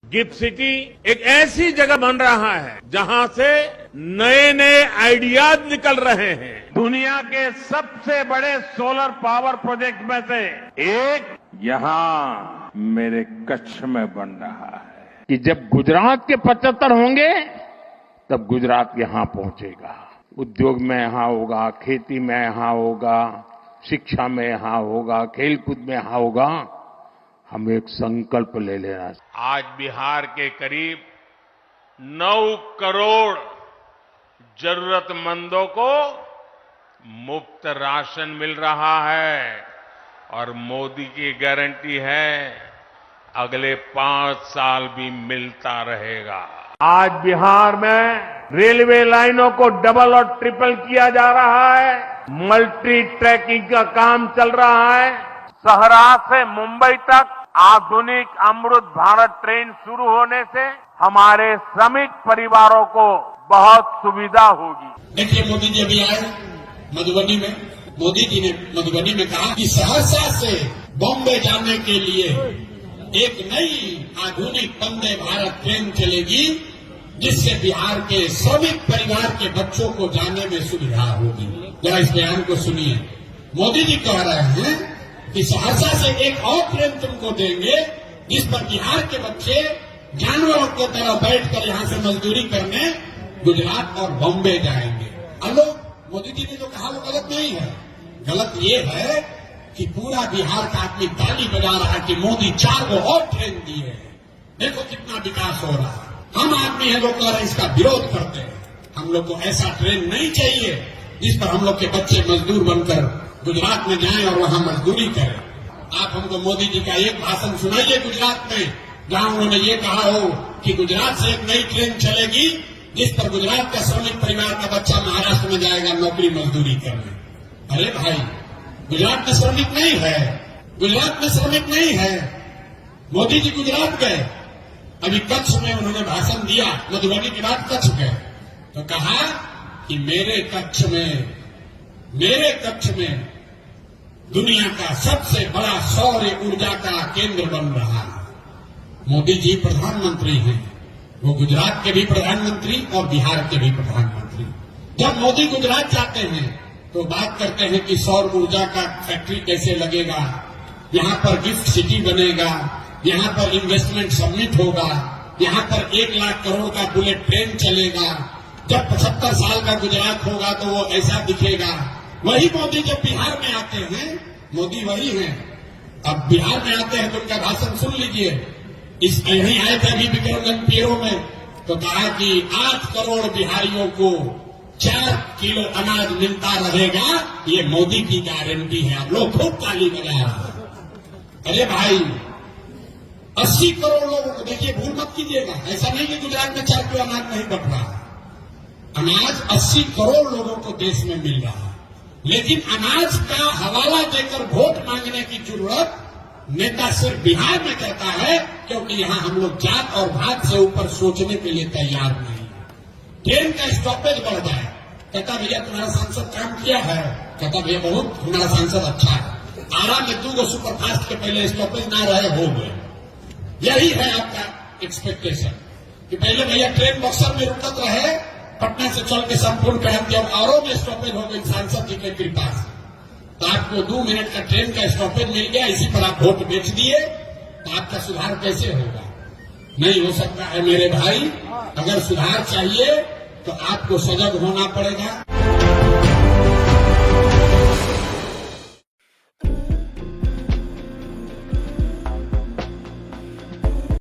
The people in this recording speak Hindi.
गिफ्ट सिटी एक ऐसी जगह बन रहा है जहां से नए नए आइडियाज निकल रहे हैं। दुनिया के सबसे बड़े सोलर पावर प्रोजेक्ट में से एक यहां मेरे कच्छ में बन रहा है कि जब गुजरात के 75 होंगे तब गुजरात यहां पहुंचेगा। उद्योग में यहां होगा, खेती में यहां होगा, शिक्षा में यहां होगा, खेलकूद में यहां होगा। हम एक संकल्प ले लेना। आज बिहार के करीब 9 करोड़ जरूरतमंदों को मुफ्त राशन मिल रहा है और मोदी की गारंटी है अगले 5 साल भी मिलता रहेगा। आज बिहार में रेलवे लाइनों को डबल और ट्रिपल किया जा रहा है। मल्टी ट्रैकिंग का काम चल रहा है। सहरा से मुंबई तक आधुनिक अमृत भारत ट्रेन शुरू होने से हमारे श्रमिक परिवारों को बहुत सुविधा होगी। देखिए, मोदी जी अभी आए मधुबनी में। मोदी जी ने मधुबनी में कहा कि सहरसा से बॉम्बे जाने के लिए एक नई आधुनिक वंदे भारत ट्रेन चलेगी, जिससे बिहार के श्रमिक परिवार के बच्चों को जाने में सुविधा होगी। जरा इस बयान को सुनिए। मोदी जी कह रहे हैं कि सहरसा से एक और ट्रेन तुमको देंगे, जिस पर बिहार के बच्चे जानवरों की तरह बैठकर यहाँ से मजदूरी करने गुजरात और बॉम्बे जाएंगे। हेलो, मोदी जी ने जो कहा वो गलत नहीं है। गलत ये है कि पूरा बिहार का आदमी ताली बजा रहा है कि मोदी 4 को और ट्रेन दिए। देखो कितना विकास हो रहा है। हम आदमी है जो कह रहे हैं इसका विरोध करते हैं। हम लोग को ऐसा ट्रेन नहीं चाहिए जिस पर हम लोग के बच्चे मजदूर बनकर गुजरात में जाएं और वहां मजदूरी करें। आप हमको मोदी जी का एक भाषण सुनाइए गुजरात में, जहां उन्होंने ये कहा हो कि गुजरात से एक नई ट्रेन चलेगी, जिस पर गुजरात का श्रमिक परिवार का बच्चा महाराष्ट्र में जाएगा नौकरी मजदूरी करने। अरे भाई, गुजरात में श्रमिक नहीं है, गुजरात में श्रमिक नहीं है। मोदी जी गुजरात गए, अभी कच्छ में उन्होंने भाषण दिया, मधुबनी के बाद कच्छ गए तो कहा कि मेरे कच्छ में दुनिया का सबसे बड़ा सौर ऊर्जा का केंद्र बन रहा है। मोदी जी प्रधानमंत्री हैं, वो गुजरात के भी प्रधानमंत्री और बिहार के भी प्रधानमंत्री। जब मोदी गुजरात जाते हैं तो बात करते हैं कि सौर ऊर्जा का फैक्ट्री कैसे लगेगा, यहाँ पर गिफ्ट सिटी बनेगा, यहाँ पर इन्वेस्टमेंट समिट होगा, यहाँ पर 1 लाख करोड़ का बुलेट ट्रेन चलेगा। जब 75 साल का गुजरात होगा तो वो ऐसा दिखेगा। वही मोदी जब बिहार में आते हैं, मोदी वही हैं। अब बिहार में आते हैं तो उनका भाषण सुन लीजिए। यहीं आए थे अभी विक्रमगंज पीरो में, तो कहा कि 8 करोड़ बिहारियों को 4 किलो अनाज मिलता रहेगा, ये मोदी की गारंटी है। आप लोग खूब ताली बजा रहे हैं। अरे भाई, 80 करोड़ लोगों को, देखिए भूल मत कीजिएगा, ऐसा नहीं कि गुजरात में 4 किलो अनाज नहीं बट रहा। अनाज 80 करोड़ लोगों को देश में मिल रहा है, लेकिन अनाज का हवाला देकर वोट मांगने की जरूरत नेता सिर्फ बिहार में कहता है, क्योंकि यहां हम लोग जात और भात से ऊपर सोचने के लिए तैयार नहीं है। ट्रेन का स्टॉपेज बढ़ जाए, कहता भैया तुम्हारा सांसद काम किया है, कहता भैया बहुत हमारा सांसद अच्छा है। आरा में 2 सुपरफास्ट के पहले स्टॉपेज ना रहे, हो गए। यही है आपका एक्सपेक्टेशन कि पहले भैया ट्रेन बक्सर में रुकत रहे, पटना से चल के संपूर्ण पहन के औरों में स्टॉपेज हो गई सांसद जी के कृपा से। तो आपको 2 मिनट का ट्रेन का स्टॉपेज मिल गया, इसी पर आप वोट बेच दिए, तो आपका सुधार कैसे होगा? नहीं हो सकता है मेरे भाई। अगर सुधार चाहिए तो आपको सजग होना पड़ेगा।